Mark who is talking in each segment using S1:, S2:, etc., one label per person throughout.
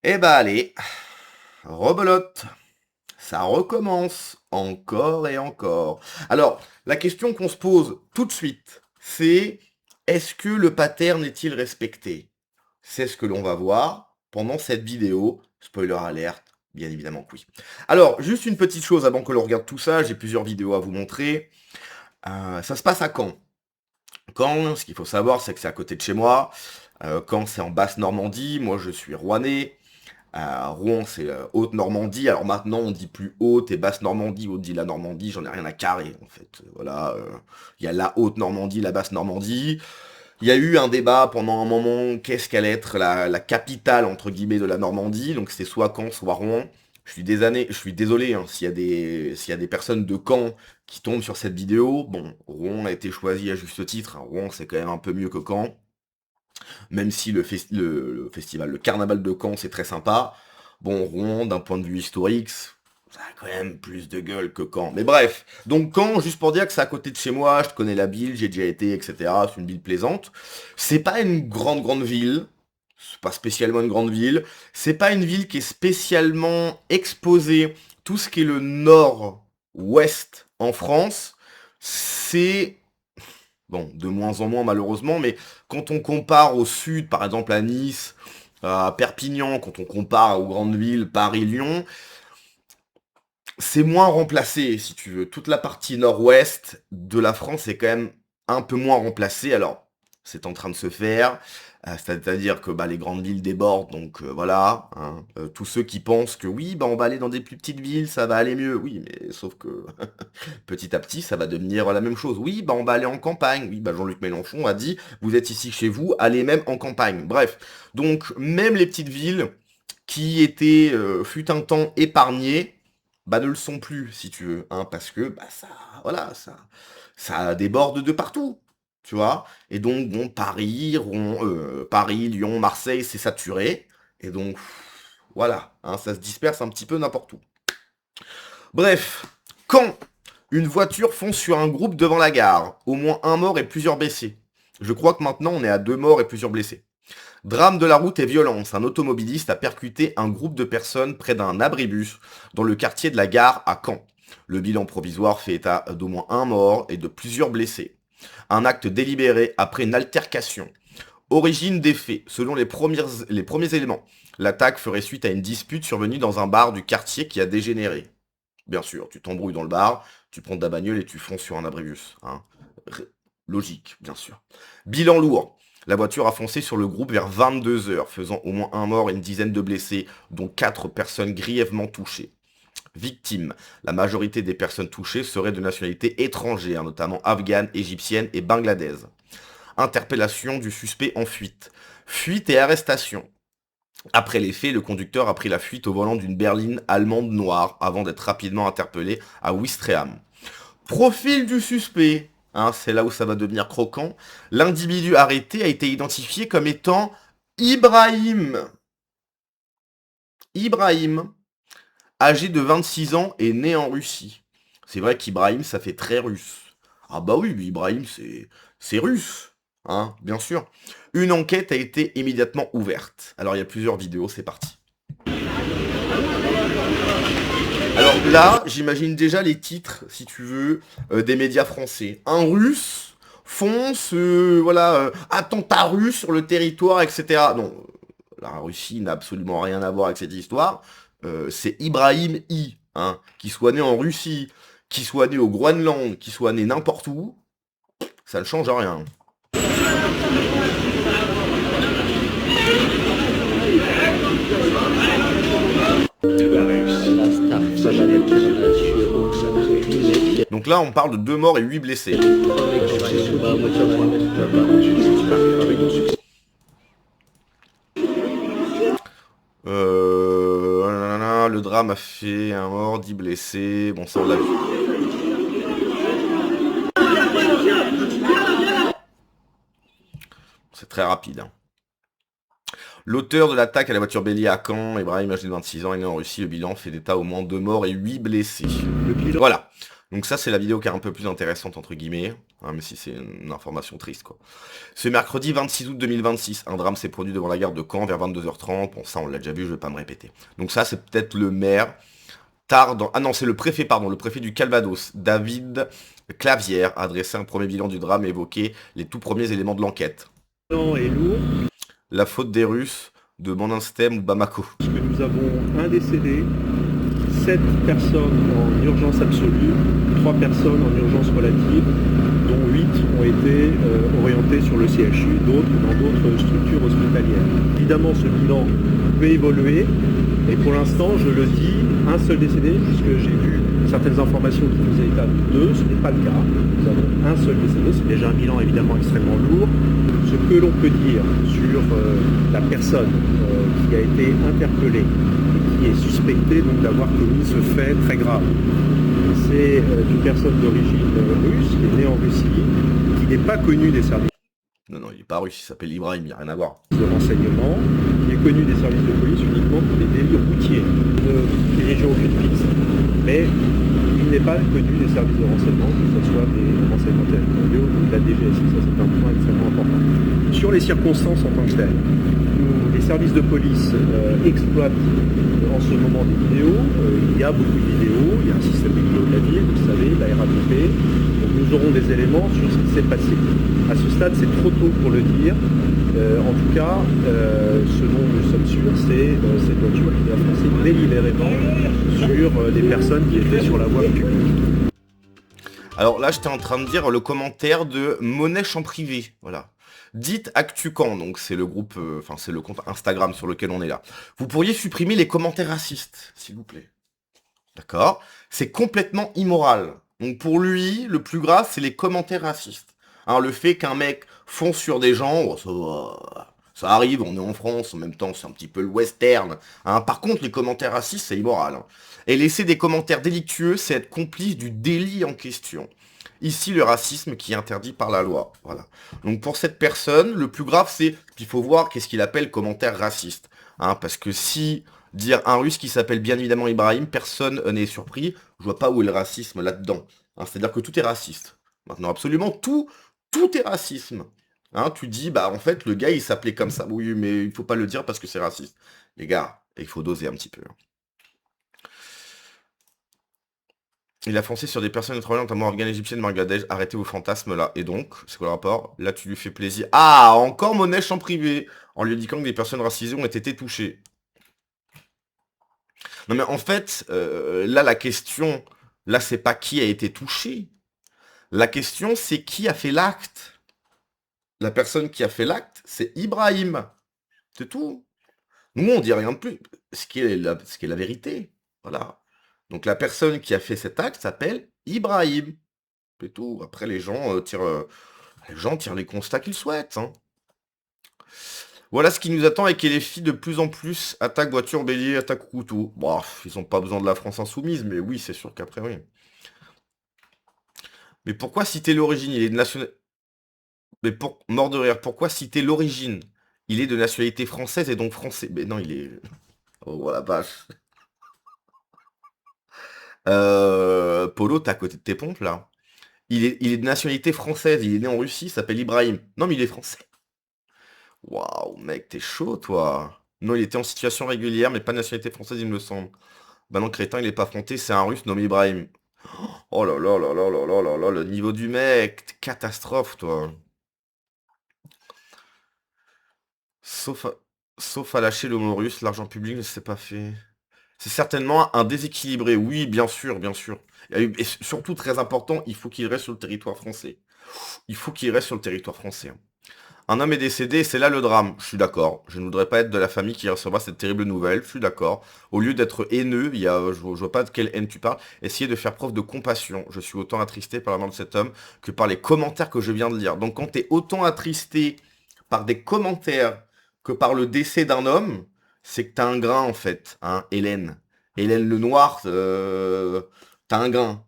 S1: Eh bah allez, rebelote, ça recommence encore et encore. Alors, la question qu'on se pose tout de suite, c'est est-ce que le pattern est-il respecté? C'est ce que l'on va voir pendant cette vidéo. Spoiler alerte, bien évidemment que oui. Alors, juste une petite chose avant que l'on regarde tout ça, j'ai plusieurs vidéos à vous montrer. Ça se passe à Caen. Caen, ce qu'il faut savoir, c'est que c'est à côté de chez moi. Caen, c'est en Basse-Normandie. Moi, je suis rouennais. Rouen, c'est Haute-Normandie. Alors maintenant, on dit plus Haute et Basse-Normandie. On dit la Normandie, j'en ai rien à carrer, en fait. Voilà, il y a la Haute-Normandie, la Basse-Normandie. Il y a eu un débat pendant un moment, qu'est-ce qu'allait être la capitale, entre guillemets, de la Normandie. Donc c'est soit Caen, soit Rouen. Je suis désolé hein, s'il y a des personnes de Caen qui tombent sur cette vidéo. Bon, Rouen a été choisi à juste titre, hein. Rouen, c'est quand même un peu mieux que Caen. Même si le festival, le carnaval de Caen, c'est très sympa. Bon, Rouen, d'un point de vue historique, ça a quand même plus de gueule que Caen. Mais bref, donc Caen, juste pour dire que c'est à côté de chez moi, je connais la ville, j'ai déjà été, etc. C'est une ville plaisante. C'est pas une grande ville. C'est pas spécialement une grande ville. C'est pas une ville qui est spécialement exposée. Tout ce qui est le nord-ouest en France, c'est bon, de moins en moins malheureusement, mais quand on compare au sud, par exemple à Nice, à Perpignan, quand on compare aux grandes villes, Paris, Lyon, c'est moins remplacé, si tu veux. Toute la partie nord-ouest de la France est quand même un peu moins remplacée. Alors, c'est en train de se faire. C'est-à-dire que bah, les grandes villes débordent, donc voilà. Hein. Tous ceux qui pensent que oui, bah, on va aller dans des plus petites villes, ça va aller mieux. Oui, mais sauf que petit à petit, ça va devenir la même chose. Oui, bah on va aller en campagne. Oui, bah Jean-Luc Mélenchon a dit, vous êtes ici chez vous, allez même en campagne. Bref, donc même les petites villes qui étaient, fut un temps épargnées, bah ne le sont plus, si tu veux, hein, parce que bah ça, voilà, ça déborde de partout, tu vois. Et donc bon, Paris, Lyon, Marseille, c'est saturé, et donc voilà, hein, ça se disperse un petit peu n'importe où. Bref, quand une voiture fonce sur un groupe devant la gare, au moins un mort et plusieurs blessés. Je crois que maintenant on est à 2 morts et plusieurs blessés. Drame de la route et violence, un automobiliste a percuté un groupe de personnes près d'un abribus dans le quartier de la gare à Caen. Le bilan provisoire fait état d'au moins un mort et de plusieurs blessés. Un acte délibéré après une altercation. Origine des faits, selon les premiers éléments. L'attaque ferait suite à une dispute survenue dans un bar du quartier qui a dégénéré. Bien sûr, tu t'embrouilles dans le bar, tu prends ta bagnole et tu fonces sur un abribus. Hein. Logique, bien sûr. Bilan lourd. La voiture a foncé sur le groupe vers 22 heures, faisant au moins un mort et une dizaine de blessés, dont 4 personnes grièvement touchées. Victimes. La majorité des personnes touchées seraient de nationalité étrangère, notamment afghane, égyptienne et bangladaise. Interpellation du suspect en fuite. Fuite et arrestation. Après les faits, le conducteur a pris la fuite au volant d'une berline allemande noire avant d'être rapidement interpellé à Ouistreham. Profil du suspect, hein, c'est là où ça va devenir croquant. L'individu arrêté a été identifié comme étant Ibrahim. Ibrahim, âgé de 26 ans et né en Russie. C'est vrai qu'Ibrahim, ça fait très russe. Ah bah oui, Ibrahim, c'est russe, hein, bien sûr. Une enquête a été immédiatement ouverte. Alors il y a plusieurs vidéos, c'est parti. Alors là, j'imagine déjà les titres, si tu veux, des médias français. Un russe fonce, voilà, attentat russe sur le territoire, etc. Non, la Russie n'a absolument rien à voir avec cette histoire. C'est Ibrahim I, hein, qui soit né en Russie, qui soit né au Groenland, qui soit né n'importe où, ça ne change rien. Donc là, on parle de 2 morts et 8 blessés. Le drame a fait un mort, 10 blessés. Bon, ça on l'a vu. C'est très rapide. Hein. L'auteur de l'attaque à la voiture bélier à Caen, Ibrahim, âgé de 26 ans, est né en Russie. Le bilan fait d'état au moins 2 morts et 8 blessés. Voilà. Donc ça, c'est la vidéo qui est un peu plus intéressante, entre guillemets, hein, même si c'est une information triste, quoi. Ce mercredi 26 août 2026, un drame s'est produit devant la gare de Caen vers 22h30. Bon, ça, on l'a déjà vu, je vais pas me répéter. Donc ça, c'est peut-être le maire. Ah non, c'est le préfet, pardon, le préfet du Calvados, David Clavière, a dressé un premier bilan du drame et évoqué les tout premiers éléments de l'enquête.
S2: Est lourd.
S1: La faute des Russes, de Manin-Stem ou Bamako.
S2: Parce que nous avons un décédé, 7 personnes en urgence absolue, 3 personnes en urgence relative, dont 8 ont été orientées sur le CHU, d'autres dans d'autres structures hospitalières. Évidemment, ce bilan peut évoluer, et pour l'instant, je le dis, un seul décédé, puisque j'ai vu certaines informations qui faisaient état de 2, ce n'est pas le cas. Nous avons un seul décédé, c'est déjà un bilan évidemment extrêmement lourd. Ce que l'on peut dire sur la personne qui a été interpellée et qui est suspectée donc d'avoir commis ce fait très grave, c'est une personne d'origine russe, qui est née en Russie, qui n'est pas connue des services
S1: Non, il n'est pas russe, il s'appelle Ibrahim, il n'y a rien à voir.
S2: de renseignement, qui est connu des services de police uniquement pour des délits routiers. Ne dirigeons aucune piste, mais il n'est pas connu des services de renseignement, que ce soit des renseignements territoriaux ou de la DGSI, ça c'est un point extrêmement important. Sur les circonstances en tant que telles, les services de police exploitent en ce moment des vidéos, il y a beaucoup de vidéos, il y a un système de vidéo de la ville, vous le savez, la RATP, donc nous aurons des éléments sur ce qui s'est passé. À ce stade, c'est trop tôt pour le dire. En tout cas, ce dont nous sommes sûrs, c'est cette voiture qui a foncé délibérément sur des personnes qui étaient sur la voie publique.
S1: Alors là, j'étais en train de dire le commentaire de Monèche en privé, voilà. Dites ActuCamp, donc c'est le groupe, c'est le compte Instagram sur lequel on est là. Vous pourriez supprimer les commentaires racistes, s'il vous plaît. D'accord? C'est complètement immoral. Donc pour lui, le plus grave, c'est les commentaires racistes. Hein, le fait qu'un mec fonce sur des gens, oh, ça arrive, on est en France, en même temps c'est un petit peu le western. Hein. Par contre, les commentaires racistes, c'est immoral. Hein. Et laisser des commentaires délictueux, c'est être complice du délit en question. Ici, le racisme qui est interdit par la loi. Voilà. Donc pour cette personne, le plus grave, c'est qu'il faut voir qu'est-ce qu'il appelle commentaire raciste. Hein, parce que si dire un russe qui s'appelle bien évidemment Ibrahim, personne n'est surpris. Je vois pas où est le racisme là-dedans. Hein, c'est-à-dire que tout est raciste. Maintenant, absolument tout est racisme. Hein, tu dis, bah en fait, le gars, il s'appelait comme ça. Oui, mais il faut pas le dire parce que c'est raciste. Les gars, il faut doser un petit peu. Hein. Il a foncé sur des personnes étrangères, notamment afghanes, égyptiennes, Bangladesh. Arrêtez vos fantasmes là. Et donc, c'est quoi le rapport? Là, tu lui fais plaisir. Ah, encore Monèche en privé, en lui indiquant que des personnes racisées ont été touchées. Non mais en fait, là, la question, là, c'est pas qui a été touché. La question, c'est qui a fait l'acte. La personne qui a fait l'acte, c'est Ibrahim. C'est tout. Nous, on dit rien de plus. Ce qui est la vérité. Voilà. Donc la personne qui a fait cet acte s'appelle Ibrahim. C'est tout. Après, les gens tirent les constats qu'ils souhaitent. Hein. Voilà ce qui nous attend et que les filles de plus en plus attaquent voiture, bélier, attaquent couteau. Bon, ils ont pas besoin de la France insoumise, mais oui, c'est sûr qu'après, oui. Mais pourquoi citer l'origine? Il est de nationalité... Mais mort de rire, pourquoi citer l'origine? Il est de nationalité française et donc français. Mais non, il est... Oh, voilà, vache. Polo, t'es à côté de tes pompes, là. Il est de nationalité française, il est né en Russie, il s'appelle Ibrahim. Non, mais il est français. Waouh, mec, t'es chaud, toi. Non, il était en situation régulière, mais pas de nationalité française, il me semble. Bah non, Crétin, il est pas fronté, c'est un russe nommé Ibrahim. Oh là là là là là là là là, le niveau du mec, catastrophe, toi. Sauf à, sauf à lâcher le mot russe, l'argent public ne s'est pas fait. C'est certainement un déséquilibré, oui, bien sûr, bien sûr. Et surtout, très important, il faut qu'il reste sur le territoire français. Il faut qu'il reste sur le territoire français. Hein. Un homme est décédé et c'est là le drame. Je suis d'accord. Je ne voudrais pas être de la famille qui recevra cette terrible nouvelle. Je suis d'accord. Au lieu d'être haineux, je vois pas de quelle haine tu parles. Essayez de faire preuve de compassion. Je suis autant attristé par la mort de cet homme que par les commentaires que je viens de lire. Donc quand tu es autant attristé par des commentaires que par le décès d'un homme, c'est que t'as un grain en fait, hein, Hélène. Hélène Lenoir, t'as un grain.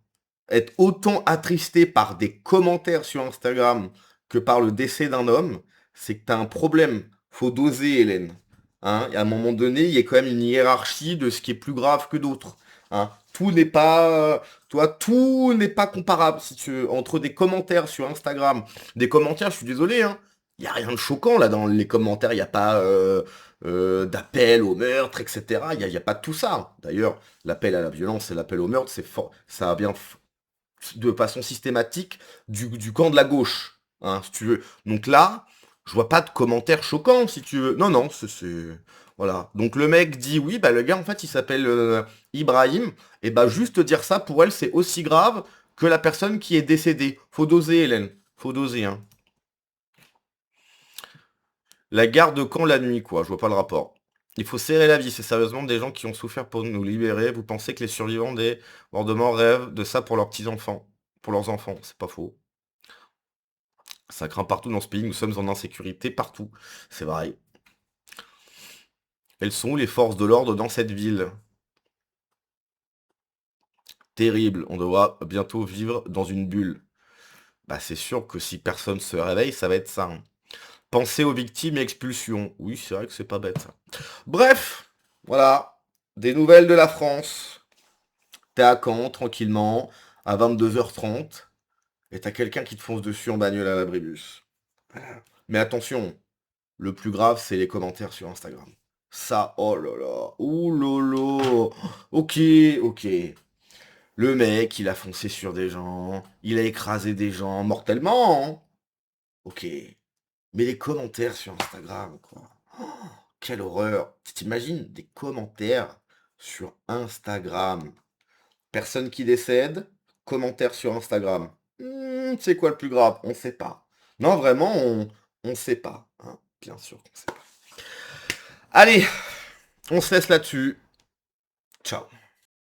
S1: Être autant attristé par des commentaires sur Instagram que par le décès d'un homme, c'est que t'as un problème. Faut doser, Hélène. Hein, et à un moment donné, il y a quand même une hiérarchie de ce qui est plus grave que d'autres. hein. Tout n'est pas comparable, si tu veux, entre des commentaires sur Instagram. Des commentaires, je suis désolé, hein. Il n'y a rien de choquant là dans les commentaires, il n'y a pas d'appel au meurtre, etc. Il y a pas tout ça. D'ailleurs, l'appel à la violence et l'appel au meurtre, ça vient de façon systématique du camp de la gauche, hein, si tu veux. Donc là, je vois pas de commentaires choquants, si tu veux. Non, non, voilà. Donc le mec dit oui, bah le gars en fait il s'appelle Ibrahim, et bah juste dire ça pour elle c'est aussi grave que la personne qui est décédée. Faut doser, Hélène. Faut doser, hein. La garde de camp la nuit, quoi. Je vois pas le rapport. Il faut serrer la vie. C'est sérieusement des gens qui ont souffert pour nous libérer. Vous pensez que les survivants des bordements rêvent de ça pour leurs petits-enfants? Pour leurs enfants, c'est pas faux. Ça craint partout dans ce pays. Nous sommes en insécurité partout. C'est vrai. Elles sont où les forces de l'ordre dans cette ville? Terrible. On devra bientôt vivre dans une bulle. Bah c'est sûr que si personne se réveille, ça va être ça, hein. Pensez aux victimes et expulsions. Oui, c'est vrai que c'est pas bête, ça. Bref, voilà. Des nouvelles de la France. T'es à Caen, tranquillement, à 22h30, et t'as quelqu'un qui te fonce dessus en bagnole à l'abribus. Mais attention, le plus grave, c'est les commentaires sur Instagram. Ça, oh là là, ouh lolo. Ok, ok. Le mec, il a foncé sur des gens, il a écrasé des gens mortellement, hein. Ok. Mais les commentaires sur Instagram, quoi. Oh, quelle horreur. Tu t'imagines des commentaires sur Instagram? Personne qui décède, commentaire sur Instagram. C'est quoi le plus grave? On sait pas. Non, vraiment, on sait pas, hein. Bien sûr qu'on sait pas. Allez, on se laisse là-dessus. Ciao.